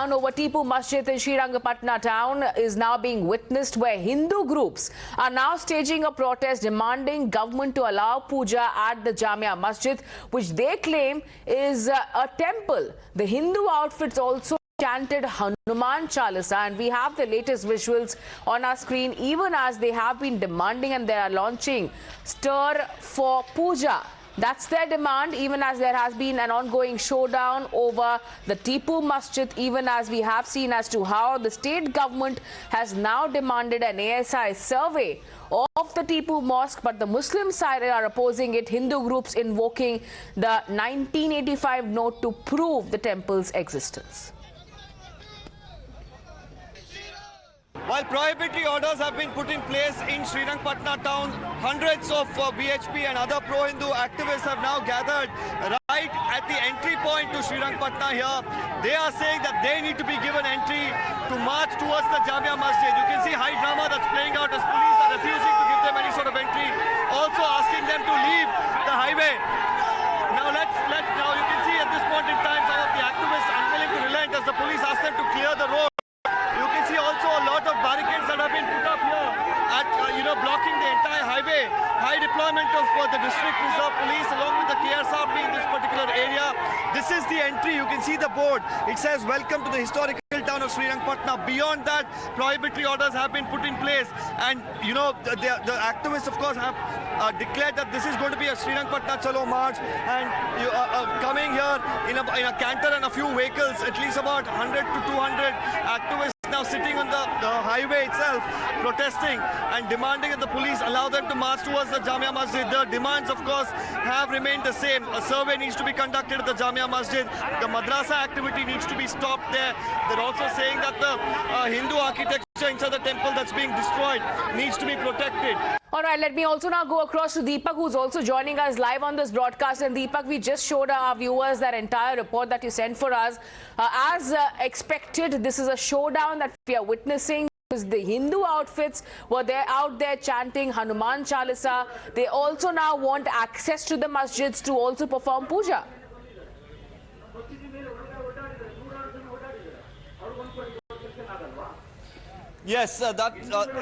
showdown over Tipu Masjid in Srirangapatna town is now being witnessed, where Hindu groups are now staging a protest demanding government to allow puja at the Jamia Masjid, which they claim is a temple. The Hindu outfits also chanted Hanuman Chalisa, and we have the latest visuals on our screen, even as they have been demanding and they are launching Stir for Puja. That's their demand, even as there has been an ongoing showdown over the Tipu Masjid, even as we have seen as to how the state government has now demanded an ASI survey of the Tipu Mosque, but the Muslim side are opposing it, Hindu groups invoking the 1985 note to prove the temple's existence. While prohibitory orders have been put in place in Srirangapatna town, hundreds of VHP and other pro-Hindu activists have now gathered right at the entry point to Srirangapatna here. They are saying that they need to be given entry to march towards the Jamia Masjid. You can see high drama that's playing out as police are refusing to give them any sort of entry, also asking them to leave the highway. Now you can see at this point in time some of the activists unwilling to relent as the police ask them to clear the road. You can see also a lot of barricades that have been put up here at, blocking the entire highway. High deployment of the district reserve police along with the KSRP in this particular area. This is the entry. You can see the board. It says, "Welcome to the historical town of Srirangapatna." Beyond that, prohibitory orders have been put in place. And, the activists, of course, have declared that this is going to be a Srirangapatna Chalo march. And coming here in a canter and a few vehicles, at least about 100 to 200 activists now sitting on the highway itself, protesting and demanding that the police allow them to march towards the Jamia Masjid. The demands, of course, have remained the same. A survey needs to be conducted at the Jamia Masjid. The madrasa activity needs to be stopped there. They're also saying that the Hindu architecture inside the temple that's being destroyed needs to be protected. All right, let me also now go across to Deepak, who's also joining us live on this broadcast. And Deepak, we just showed our viewers that entire report that you sent for us. As expected, this is a showdown that we are witnessing. The Hindu outfits were out there chanting Hanuman Chalisa. They also now want access to the masjids to also perform puja. Yes, that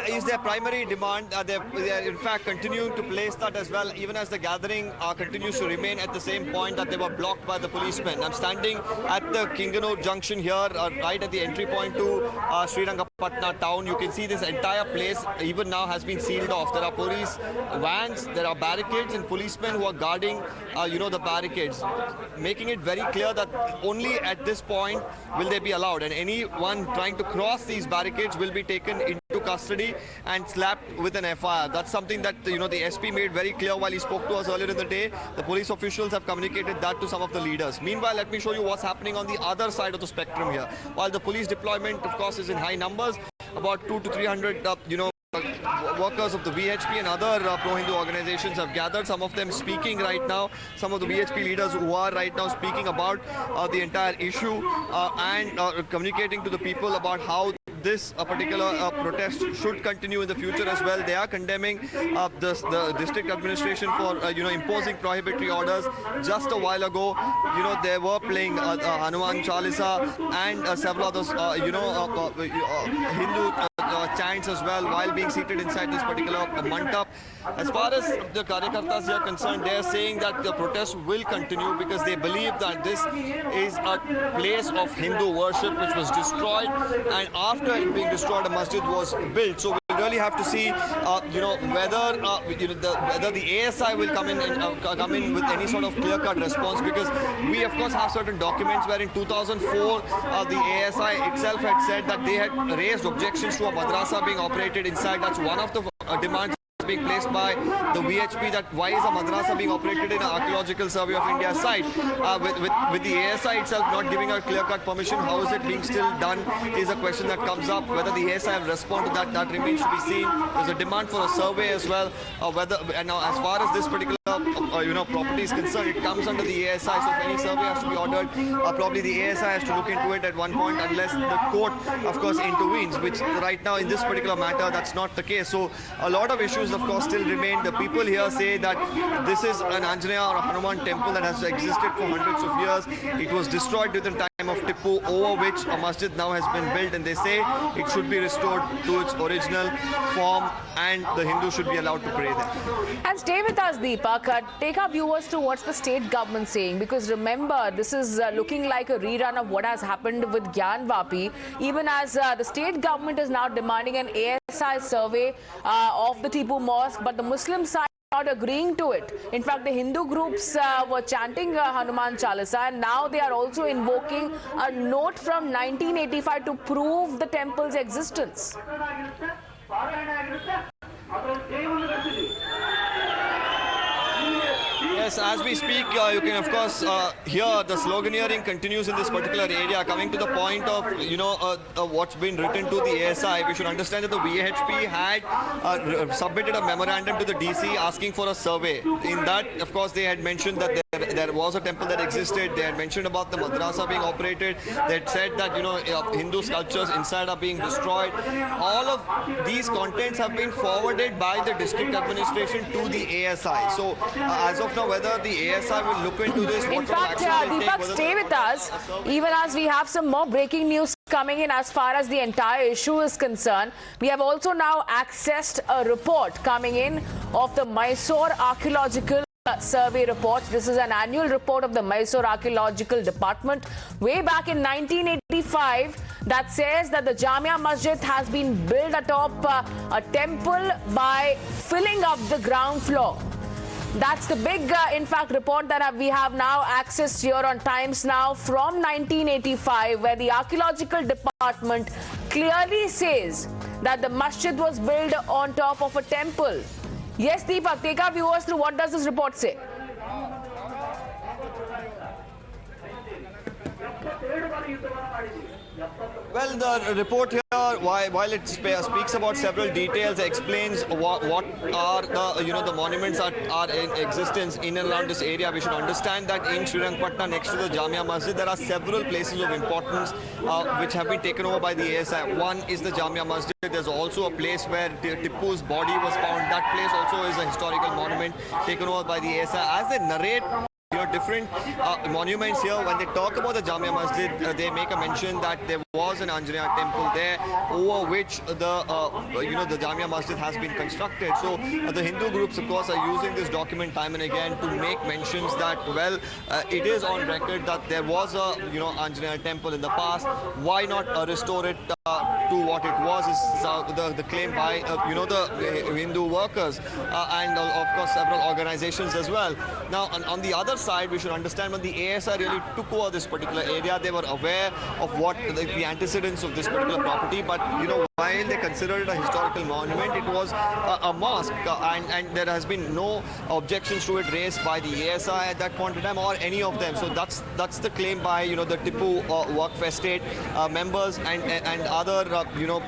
is their primary demand. They are in fact continuing to place that as well, even as the gathering continues to remain at the same point that they were blocked by the policemen. I'm standing at the Kingano junction here, right at the entry point to Srirangapatna town. You can see this entire place even now has been sealed off. There are police vans, there are barricades and policemen who are guarding, the barricades, making it very clear that only at this point will they be allowed, and anyone trying to cross these barricades will be taken into custody and slapped with an FIR. That's something that the SP made very clear while he spoke to us earlier in the day. The police officials have communicated that to some of the leaders. Meanwhile, let me show you what's happening on the other side of the spectrum here. While the police deployment, of course, is in high numbers, about 200 to 300, workers of the VHP and other pro-Hindu organizations have gathered, some of them speaking right now, some of the VHP leaders who are right now speaking about the entire issue and communicating to the people about how this particular protest should continue in the future as well. They are condemning the district administration for imposing prohibitory orders. Just a while ago, they were playing Hanuman Chalisa and several others, Hindu chants as well while being seated inside this particular mandap. As far as the Karyakartas are concerned, they are saying that the protest will continue because they believe that this is a place of Hindu worship which was destroyed, and after it being destroyed, a masjid was built. So we really have to see, whether the ASI will come in with any sort of clear-cut response, because we of course have certain documents where in 2004 the ASI itself had said that they had raised objections to a madrasa being operated inside. That's one of the demands being placed by the VHP, that why is a madrasa being operated in an archaeological survey of India's site? With the ASI itself not giving a clear-cut permission, how is it being still done is a question that comes up. Whether the ASI will respond to that remains to be seen. There's a demand for a survey as well. And now as far as this particular property is concerned, it comes under the ASI, so if any survey has to be ordered, probably the ASI has to look into it at one point, unless the court, of course, intervenes, which right now in this particular matter, that's not the case. So a lot of issues, of course, still remain. The people here say that this is an Anjaneya or a Hanuman temple that has existed for hundreds of years. It was destroyed during the time of Tipu, over which a masjid now has been built, and they say it should be restored to its original form and the Hindus should be allowed to pray there. And stay with us, Deepak. Take our viewers to what's the state government saying, because remember, this is looking like a rerun of what has happened with Gyan Vapi, even as the state government is now demanding an ASI survey of the Tipu Mosque, but the Muslim side not agreeing to it. In fact, the Hindu groups were chanting Hanuman Chalisa, and now they are also invoking a note from 1985 to prove the temple's existence. Yes, as we speak, you can of course hear the sloganeering continues in this particular area, coming to the point of, what's been written to the ASI. We should understand that the VHP had submitted a memorandum to the DC asking for a survey. In that, of course, they had mentioned that there was a temple that existed. They had mentioned about the madrasa being operated. They had said that, Hindu sculptures inside are being destroyed. All of these contents have been forwarded by the district administration to the ASI. So, as of now, whether the ASI will look into this, in fact, Deepak, stay with us, even as we have some more breaking news coming in as far as the entire issue is concerned. We have also now accessed a report coming in of the Mysore Archaeological Survey report. This is an annual report of the Mysore Archaeological Department way back in 1985 that says that the Jamia Masjid has been built atop a temple by filling up the ground floor. That's the big, in fact, report that we have now accessed here on Times Now from 1985, where the Archaeological Department clearly says that the masjid was built on top of a temple. Yes, Deepak, take our viewers through what does this report say? Well, the report here, while it speaks about several details, explains what are the monuments are in existence in and around this area. We should understand that in Srirangapatna, next to the Jamia Masjid, there are several places of importance which have been taken over by the ASI. One is the Jamia Masjid. There's also a place where Tipu's body was found. That place also is a historical monument taken over by the ASI. As they narrate different monuments here, when they talk about the Jamia Masjid, they make a mention that there was an Anjaneya temple there over which the Jamia Masjid has been constructed. So the Hindu groups, of course, are using this document time and again to make mentions that, it is on record that there was a Anjaneya temple in the past. Why not restore it to what it was? Is the claim by the Hindu workers and of course several organizations as well. Now on the other side, we should understand when the ASI really took over this particular area, they were aware of what the antecedents of this particular property, but while they considered it a historical monument, it was a mosque, and there has been no objections to it raised by the ASI at that point in time or any of them. So that's the claim by the Tipu Waqf estate members and other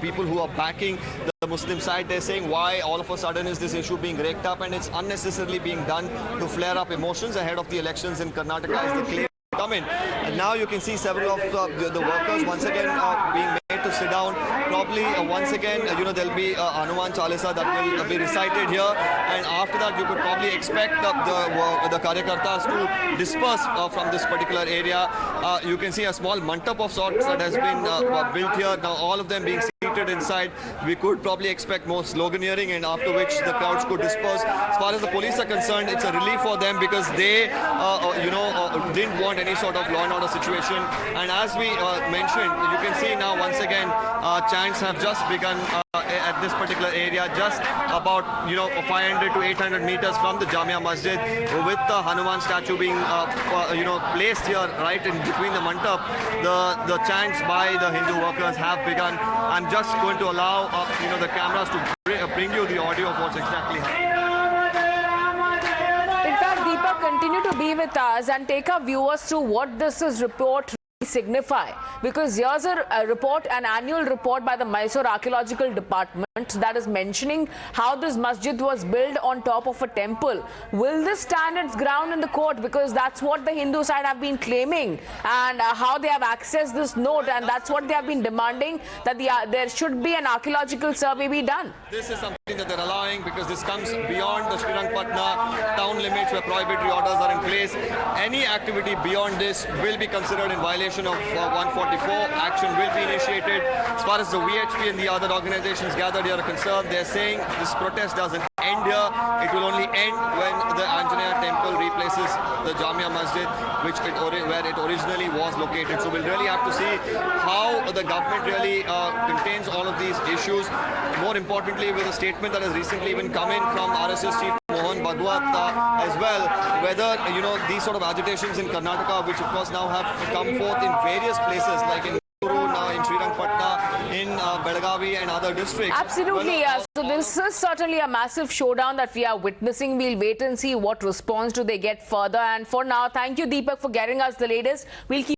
people who are backing the Muslim side. They're saying, why all of a sudden is this issue being raked up, and it's unnecessarily being done to flare up emotions ahead of the elections in Karnataka, as the claim come in. And now you can see several of the workers once again being made to sit down. Probably once again, there'll be Hanuman Chalisa that will be recited here, and after that you could probably expect the Karyakartas to disperse from this particular area. You can see a small mantap of sorts that has been built here. Now all of them being seated inside. We could probably expect more sloganeering, and after which the crowds could disperse. As far as the police are concerned, it's a relief for them because they didn't want any sort of law and order situation. And as we mentioned, you can see now once again chants have just begun at this particular area, just about 500 to 800 meters from the Jamia Masjid, with the Hanuman statue being placed here right in between the mantap. The chants by the Hindu workers have begun. I'm just going to allow the cameras to bring you the audio of what's exactly happening. In fact, Deepak, continue to be with us and take our viewers through what this report signify, because here's a report, an annual report by the Mysore Archaeological Department, that is mentioning how this masjid was built on top of a temple. Will this stand its ground in the court? Because that's what the Hindu side have been claiming, and how they have accessed this note, and that's what they have been demanding, that there should be an archaeological survey be done. This is something that they're allowing because this comes beyond the Srirangapatna town limits where prohibitory orders are in place. Any activity beyond this will be considered in violation of 144. Action will be initiated. As far as the VHP and the other organizations gathered here are concerned, they're saying this protest doesn't end here. It will only end when the Anjaneya temple replaces the Jamia Masjid, where it originally was located. So we'll really have to see how the government really contains all of these issues. More importantly, with a statement that has recently even come in from RSS chief Mohan Bhagwat as well, whether these sort of agitations in Karnataka, which of course now have come forth in various places like in in Srirangapatna, in Belagavi and other districts. Absolutely, yes. So this is certainly a massive showdown that we are witnessing. We'll wait and see what response do they get further. And for now, thank you, Deepak, for getting us the latest. We'll keep